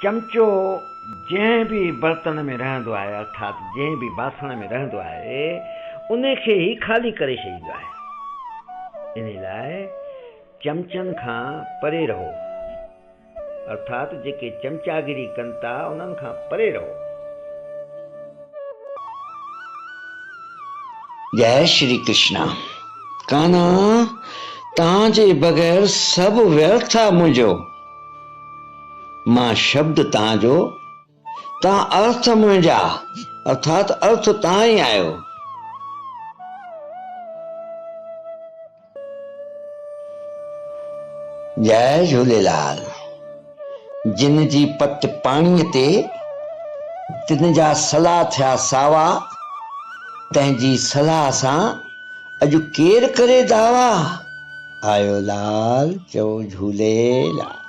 चमचो जंहिं बि बर्तन में रहंदो आहे अर्थात जंहिं बि बासण में रहंदो आहे उन खे ई खाली करे छॾींदो आहे। इन लाइ चमचनि खां परे रहो, अर्थात जेके चमचागिरी कनि था उन्हनि खां परे रहो। जय श्री कृष्णा। कान्हा तव्हांजे बग़ैर सभु व्यर्थ आहे मुंहिंजो। मां शब्द तव्हांजो, तव्हां अर्थ मुंहिंजा, अर्थात अर्थ तव्हां ई आहियो। जय झूलेलाल। जिन जी पत पाणीअ ते तिन जा सलाह थिया सावा, तंहिंजी सलाह सां अॼु केरु करे दावा। आयो लाल चओ झूलेलाल।